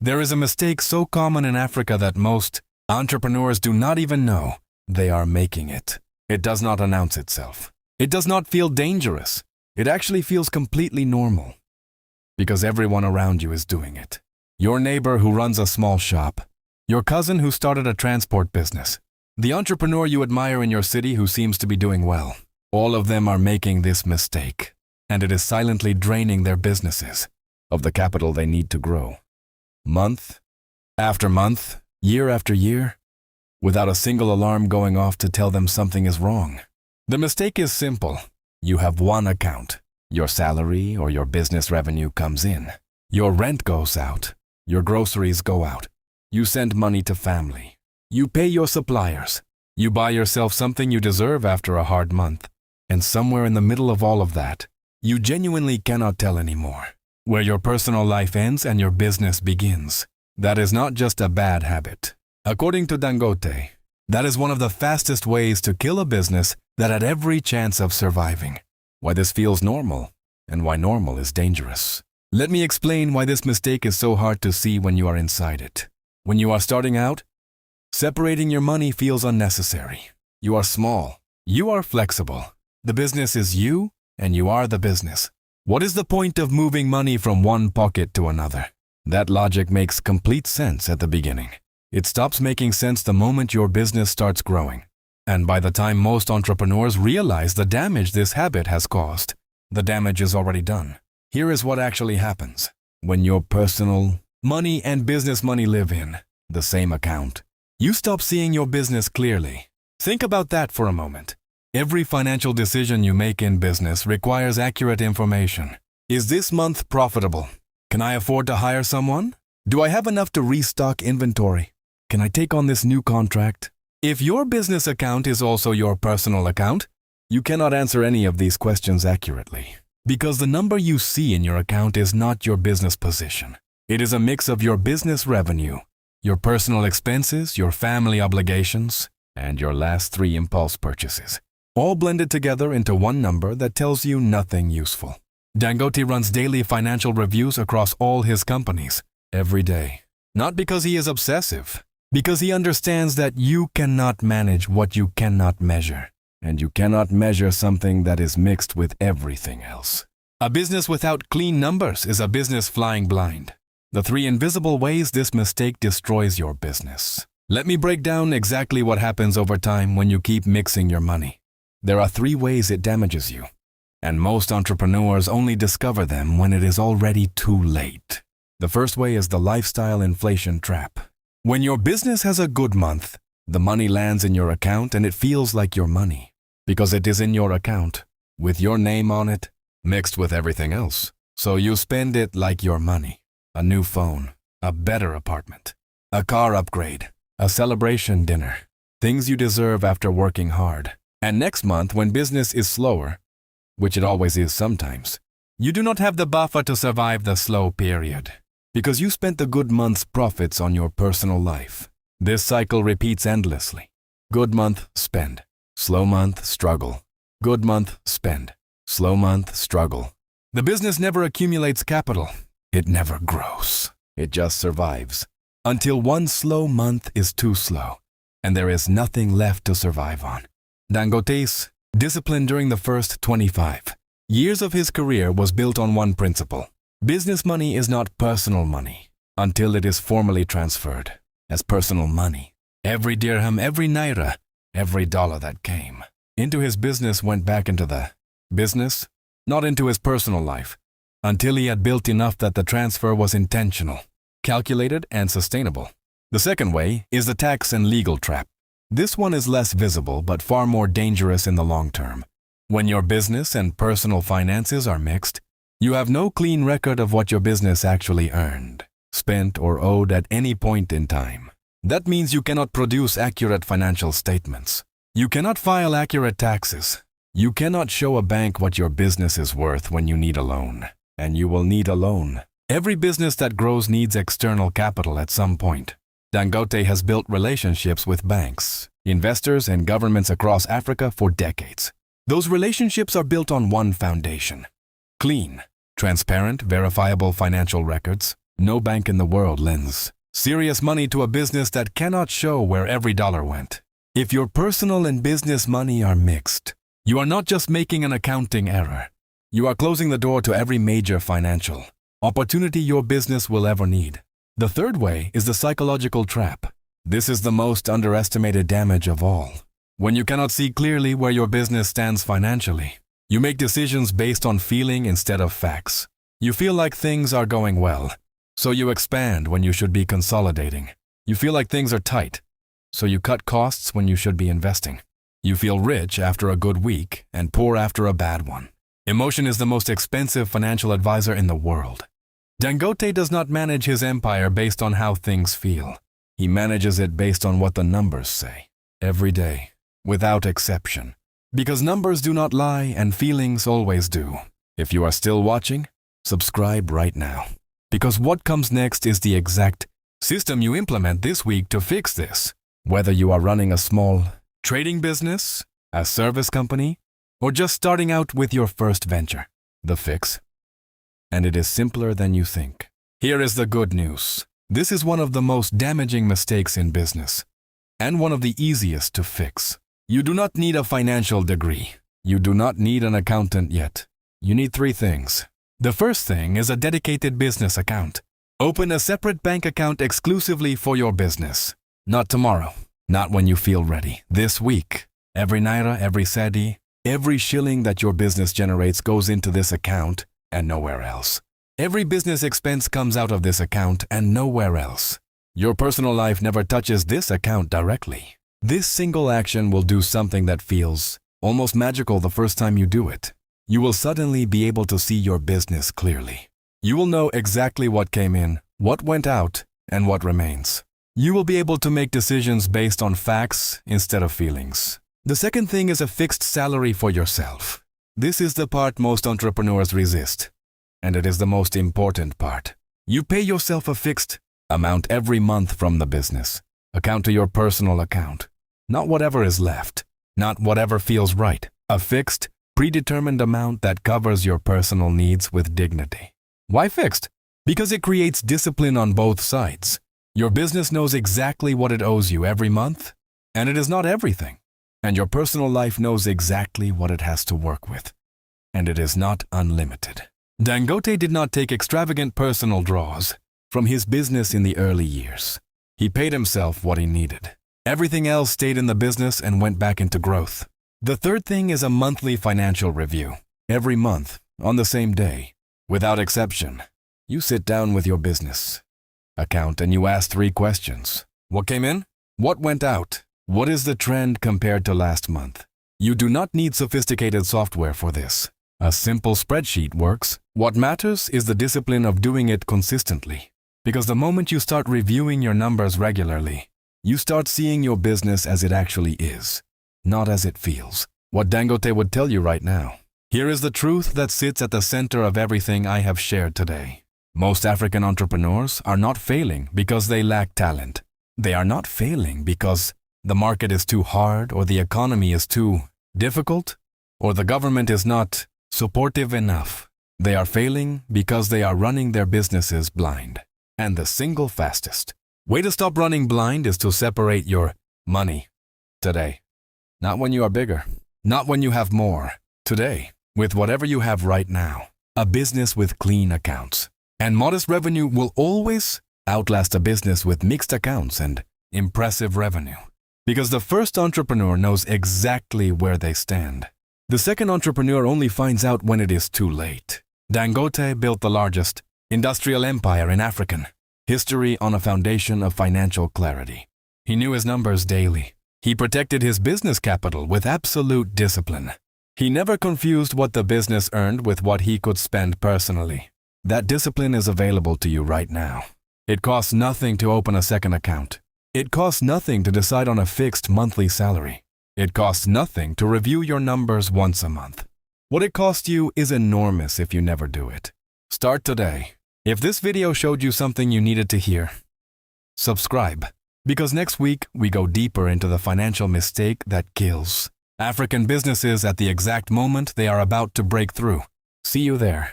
There is a mistake so common in Africa that most entrepreneurs do not even know they are making it. It does not announce itself. It does not feel dangerous. It actually feels completely normal because everyone around you is doing it. Your neighbor who runs a small shop, your cousin who started a transport business, the entrepreneur you admire in your city who seems to be doing well. All of them are making this mistake, and it is silently draining their businesses of the capital they need to grow. Month after month, year after year, without a single alarm going off to tell them something is wrong. The mistake is simple. You have one account. Your salary or your business revenue comes in. Your rent goes out. Your groceries go out. You send money to family. You pay your suppliers. You buy yourself something you deserve after a hard month. And somewhere in the middle of all of that, you genuinely cannot tell anymore, where your personal life ends and your business begins. That is not just a bad habit. According to Dangote, that is one of the fastest ways to kill a business that had every chance of surviving. Why this feels normal, and why normal is dangerous. Let me explain why this mistake is so hard to see when you are inside it. When you are starting out, separating your money feels unnecessary. You are small. You are flexible. The business is you, and you are the business. What is the point of moving money from one pocket to another? That logic makes complete sense at the beginning. It stops making sense the moment your business starts growing. And by the time most entrepreneurs realize the damage this habit has caused, the damage is already done. Here is what actually happens. When your personal money and business money live in the same account, you stop seeing your business clearly. Think about that for a moment. Every financial decision you make in business requires accurate information. Is this month profitable? Can I afford to hire someone? Do I have enough to restock inventory? Can I take on this new contract? If your business account is also your personal account, you cannot answer any of these questions accurately, because the number you see in your account is not your business position. It is a mix of your business revenue, your personal expenses, your family obligations, and your last 3 impulse purchases, all blended together into one number that tells you nothing useful. Dangote runs daily financial reviews across all his companies, every day. Not because he is obsessive, because he understands that you cannot manage what you cannot measure, and you cannot measure something that is mixed with everything else. A business without clean numbers is a business flying blind. The 3 invisible ways this mistake destroys your business. Let me break down exactly what happens over time when you keep mixing your money. There are 3 ways it damages you, and most entrepreneurs only discover them when it is already too late. The first way is the lifestyle inflation trap. When your business has a good month, the money lands in your account and it feels like your money, because it is in your account, with your name on it, mixed with everything else. So you spend it like your money. A new phone, a better apartment, a car upgrade, a celebration dinner, things you deserve after working hard. And next month, when business is slower, which it always is sometimes, you do not have the buffer to survive the slow period, because you spent the good month's profits on your personal life. This cycle repeats endlessly. Good month, spend. Slow month, struggle. Good month, spend. Slow month, struggle. The business never accumulates capital. It never grows. It just survives. Until one slow month is too slow, and there is nothing left to survive on. Dangote's discipline during the first 25 years of his career was built on one principle. Business money is not personal money until it is formally transferred as personal money. Every dirham, every naira, every dollar that came into his business went back into the business, not into his personal life, until he had built enough that the transfer was intentional, calculated, and sustainable. The second way is the tax and legal trap. This one is less visible but far more dangerous in the long term. When your business and personal finances are mixed, you have no clean record of what your business actually earned, spent, or owed at any point in time. That means you cannot produce accurate financial statements. You cannot file accurate taxes. You cannot show a bank what your business is worth when you need a loan. And you will need a loan. Every business that grows needs external capital at some point. Dangote has built relationships with banks, investors, and governments across Africa for decades. Those relationships are built on one foundation: clean, transparent, verifiable financial records. No bank in the world lends serious money to a business that cannot show where every dollar went. If your personal and business money are mixed, you are not just making an accounting error. You are closing the door to every major financial opportunity your business will ever need. The third way is the psychological trap. This is the most underestimated damage of all. When you cannot see clearly where your business stands financially, you make decisions based on feeling instead of facts. You feel like things are going well, so you expand when you should be consolidating. You feel like things are tight, so you cut costs when you should be investing. You feel rich after a good week and poor after a bad one. Emotion is the most expensive financial advisor in the world. Dangote does not manage his empire based on how things feel. He manages it based on what the numbers say, every day, without exception. Because numbers do not lie and feelings always do. If you are still watching, subscribe right now. Because what comes next is the exact system you implement this week to fix this. Whether you are running a small trading business, a service company, or just starting out with your first venture, the fix. And it is simpler than you think. Here is the good news. This is one of the most damaging mistakes in business, and one of the easiest to fix. You do not need a financial degree. You do not need an accountant yet. You need three things. The first thing is a dedicated business account. Open a separate bank account exclusively for your business. Not tomorrow. Not when you feel ready. This week. Every naira, every sedi, every shilling that your business generates goes into this account and nowhere else. Every business expense comes out of this account and nowhere else. Your personal life never touches this account directly. This single action will do something that feels almost magical the first time you do it. You will suddenly be able to see your business clearly. You will know exactly what came in, what went out, and what remains. You will be able to make decisions based on facts instead of feelings. The second thing is a fixed salary for yourself. This is the part most entrepreneurs resist, and it is the most important part. You pay yourself a fixed amount every month from the business account to your personal account. Not whatever is left, not whatever feels right. A fixed, predetermined amount that covers your personal needs with dignity. Why fixed? Because it creates discipline on both sides. Your business knows exactly what it owes you every month, and it is not everything. And your personal life knows exactly what it has to work with, and it is not unlimited. Dangote did not take extravagant personal draws from his business in the early years. He paid himself what he needed. Everything else stayed in the business and went back into growth. The third thing is a monthly financial review. Every month, on the same day, without exception, you sit down with your business account and you ask three questions. What came in? What went out? What is the trend compared to last month? You do not need sophisticated software for this. A simple spreadsheet works. What matters is the discipline of doing it consistently. Because the moment you start reviewing your numbers regularly, you start seeing your business as it actually is, not as it feels. What Dangote would tell you right now. Here is the truth that sits at the center of everything I have shared today. Most African entrepreneurs are not failing because they lack talent. They are not failing because the market is too hard, or the economy is too difficult, or the government is not supportive enough. They are failing because they are running their businesses blind. And the single fastest way to stop running blind is to separate your money today. Not when you are bigger, not when you have more. Today, with whatever you have right now. A business with clean accounts and modest revenue will always outlast a business with mixed accounts and impressive revenue. Because the first entrepreneur knows exactly where they stand. The second entrepreneur only finds out when it is too late. Dangote built the largest industrial empire in African history on a foundation of financial clarity. He knew his numbers daily. He protected his business capital with absolute discipline. He never confused what the business earned with what he could spend personally. That discipline is available to you right now. It costs nothing to open a second account. It costs nothing to decide on a fixed monthly salary. It costs nothing to review your numbers once a month. What it costs you is enormous if you never do it. Start today. If this video showed you something you needed to hear, subscribe. Because next week we go deeper into the financial mistake that kills African businesses at the exact moment they are about to break through. See you there.